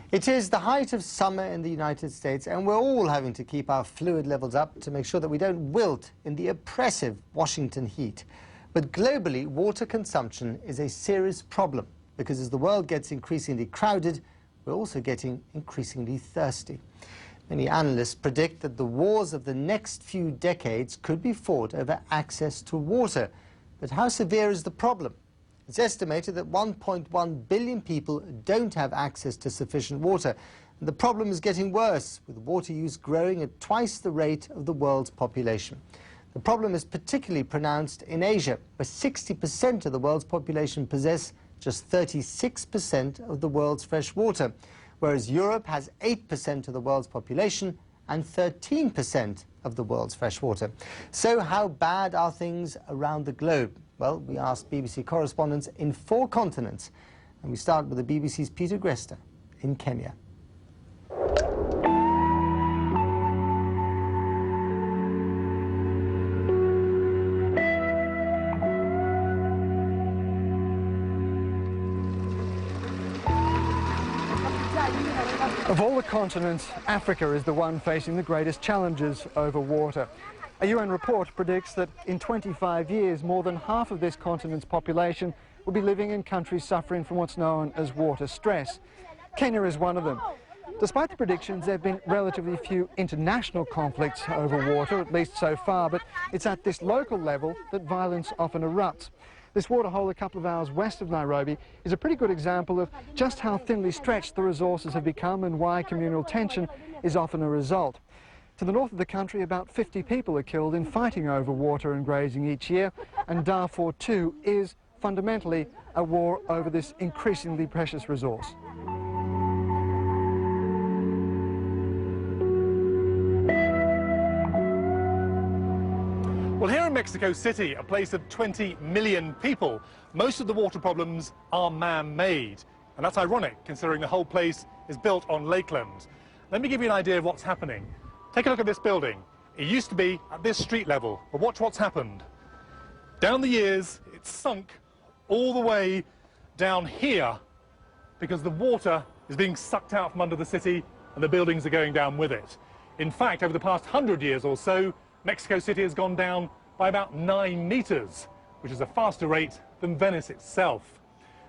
It is the height of summer in the United States, and we're all having to keep our fluid levels up to make sure that we don't wilt in the oppressive Washington heat. But globally, water consumption is a serious problem because as the world gets increasingly crowded, we're also getting increasingly thirsty. Many analysts predict that the wars of the next few decades could be fought over access to water. But how severe is the problem? It's estimated that 1.1 billion people don't have access to sufficient water. And the problem is getting worse, with water use growing at twice the rate of the world's population. The problem is particularly pronounced in Asia, where 60% of the world's population possess just 36% of the world's fresh water, whereas Europe has 8% of the world's population and 13% of the world's fresh water. So how bad are things around the globe? Well, we asked BBC correspondents in 4 continents, and we start with the BBC's Peter Grester in Kenya. Of all the continents, Africa is the one facing the greatest challenges over water. A UN report predicts that in 25 years, more than half of this continent's population will be living in countries suffering from what's known as water stress. Kenya is one of them. Despite the predictions, there have been relatively few international conflicts over water, at least so far, but it's at this local level that violence often erupts. This waterhole a couple of hours west of Nairobi is a pretty good example of just how thinly stretched the resources have become and why communal tension is often a result. To the north of the country, about 50 people are killed in fighting over water and grazing each year, and Darfur too is fundamentally a war over this increasingly precious resource. Well, here in Mexico City, a place of 20 million people, most of the water problems are man-made. And that's ironic, considering the whole place is built on lakeland. Let me give you an idea of what's happening. Take a look at this building. It used to be at this street level, but watch what's happened. Down the years, it's sunk all the way down here because the water is being sucked out from under the city and the buildings are going down with it. In fact, over the past 100 years or so, Mexico City has gone down by about 9 meters, which is a faster rate than Venice itself.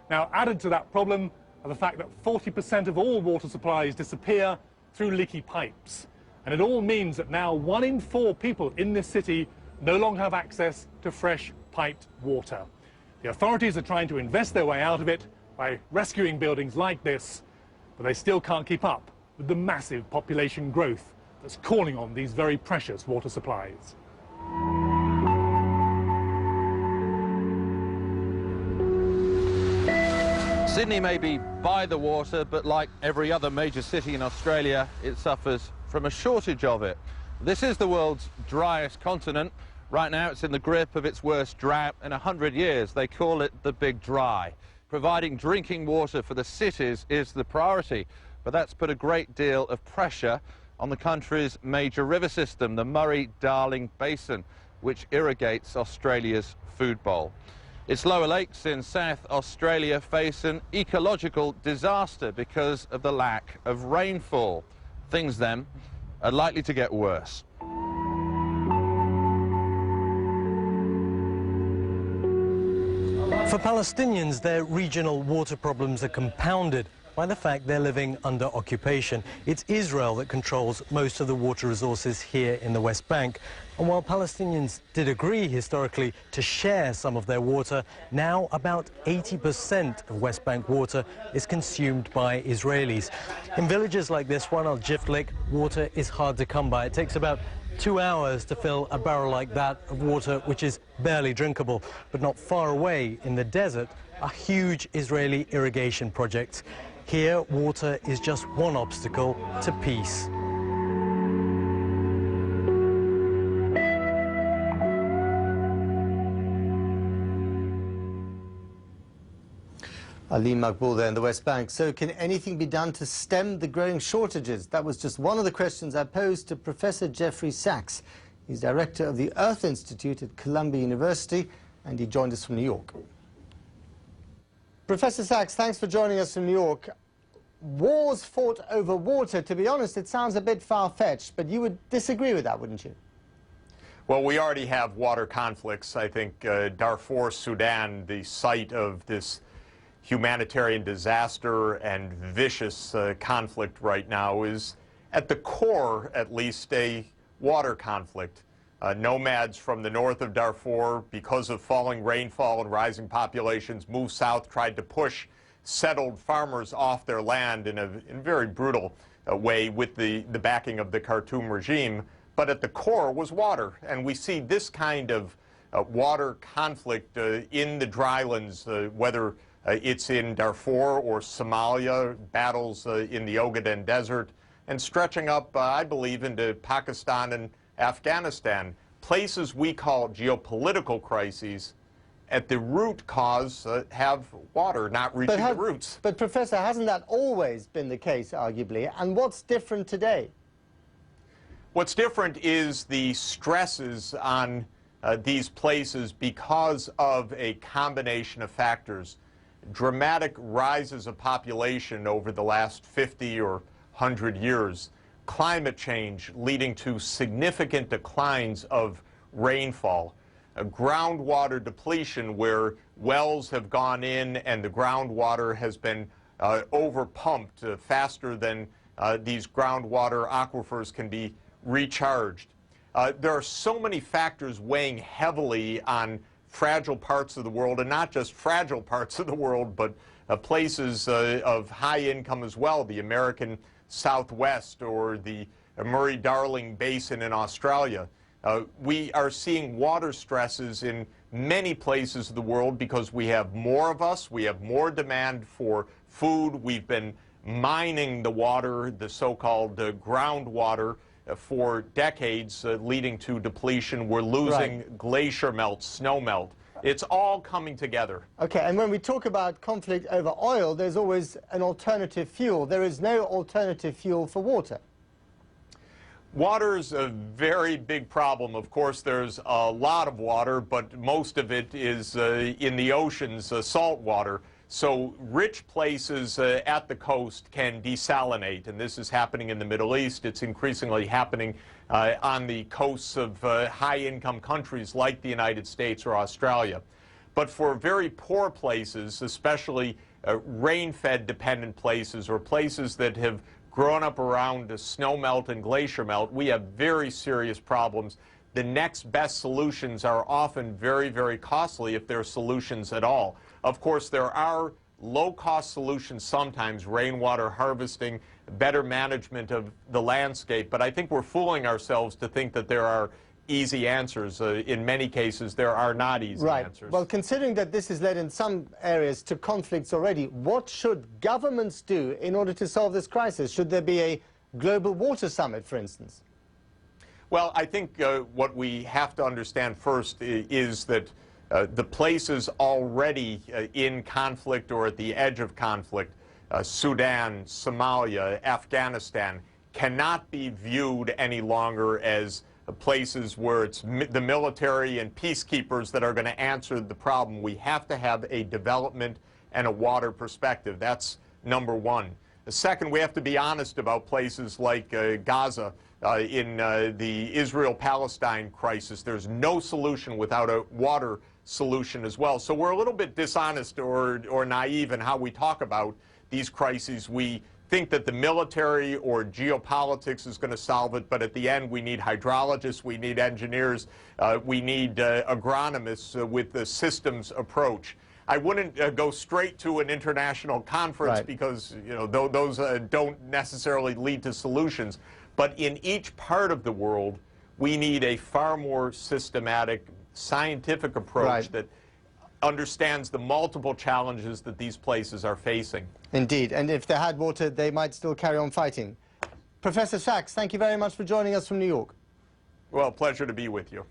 Now, added to that problem are the fact that 40% of all water supplies disappear through leaky pipes. And it all means that now 1 in 4 people in this city no longer have access to fresh piped water. The authorities are trying to invest their way out of it by rescuing buildings like this, but they still can't keep up with the massive population growth that's calling on these very precious water supplies. Sydney may be by the water, but like every other major city in Australia, it suffers from a shortage of it. This is the world's driest continent. Right now it's in the grip of its worst drought in 100 years. They call it the Big Dry. Providing drinking water for the cities is the priority, but that's put a great deal of pressure on the country's major river system, the Murray-Darling Basin, which irrigates Australia's food bowl. Its lower lakes in South Australia face an ecological disaster because of the lack of rainfall. Things then are likely to get worse. For Palestinians, their regional water problems are compounded by the fact they're living under occupation. It's Israel that controls most of the water resources here in the West Bank. And while Palestinians did agree historically to share some of their water, now about 80% of West Bank water is consumed by Israelis. In villages like this one, Al-Jiflik, water is hard to come by. It takes about 2 hours to fill a barrel like that of water, which is barely drinkable. But not far away in the desert are huge Israeli irrigation projects. Here, water is just one obstacle to peace. Ali Maqbool there in the West Bank. So can anything be done to stem the growing shortages? That was just one of the questions I posed to Professor Jeffrey Sachs. He's director of the Earth Institute at Columbia University, and he joined us from New York. Professor Sachs, thanks for joining us from New York. wars fought over water, to be honest, it sounds a bit far-fetched, but you would disagree with that, wouldn't you? Well, we already have water conflicts. I think Darfur, Sudan, the site of this humanitarian disaster and vicious conflict right now, is at the core, at least, a water conflict. Nomads from the north of Darfur, because of falling rainfall and rising populations, moved south, tried to push settled farmers off their land in a very brutal way with the backing of the Khartoum regime. But at the core was water. And we see this kind of water conflict in the drylands, whether it's in Darfur or Somalia, battles in the Ogaden Desert, and stretching up, I believe, into Pakistan and Afghanistan, places we call geopolitical crises. At the root cause have water not reaching the roots. But Professor, hasn't that always been the case, arguably? And what's different today? What's different is the stresses on these places because of a combination of factors. Dramatic rises of population over the last 50 or 100 years. Climate change leading to significant declines of rainfall. A groundwater depletion where wells have gone in and the groundwater has been overpumped faster than these groundwater aquifers can be recharged. There are so many factors weighing heavily on fragile parts of the world, and not just fragile parts of the world, but places of high income as well, the American Southwest or the Murray-Darling Basin in Australia. We are seeing water stresses in many places of the world because we have more of us, we have more demand for food, we've been mining the water, the so-called groundwater, for decades, leading to depletion. We're losing glacier melt, snow melt. It's all coming together. Okay, and when we talk about conflict over oil, there's always an alternative fuel. There is no alternative fuel for water. Water's a very big problem. Of course, there's a lot of water, but most of it is in the oceans, salt water. So rich places at the coast can desalinate, and this is happening in the Middle East. It's increasingly happening on the coasts of high-income countries like the United States or Australia. But for very poor places, especially rain-fed dependent places or places that have grown up around snow melt and glacier melt, we have very serious problems. The next best solutions are often very, very costly if there are solutions at all. Of course, there are low-cost solutions sometimes, rainwater harvesting, better management of the landscape, but I think we're fooling ourselves to think that there are easy answers. In many cases, there are not easy answers. Well, considering that this has led in some areas to conflicts already, what should governments do in order to solve this crisis? Should there be a global water summit, for instance? Well, I think what we have to understand first is that the places already in conflict or at the edge of conflict, Sudan, Somalia, Afghanistan, cannot be viewed any longer as places where it's the military and peacekeepers that are going to answer the problem. We have to have a development and a water perspective. That's number one. Second, we have to be honest about places like Gaza. In the Israel-Palestine crisis, there's no solution without a water solution as well. So we're a little bit dishonest or naive in how we talk about these crises. We think that the military or geopolitics is going to solve it, but at the end we need hydrologists, we need engineers, we need agronomists with the systems approach. I wouldn't go straight to an international conference because those don't necessarily lead to solutions. But in each part of the world, we need a far more systematic, scientific approach that understands the multiple challenges that these places are facing. Indeed, and if they had water, they might still carry on fighting. Professor Sachs, thank you very much for joining us from New York. Well, pleasure to be with you.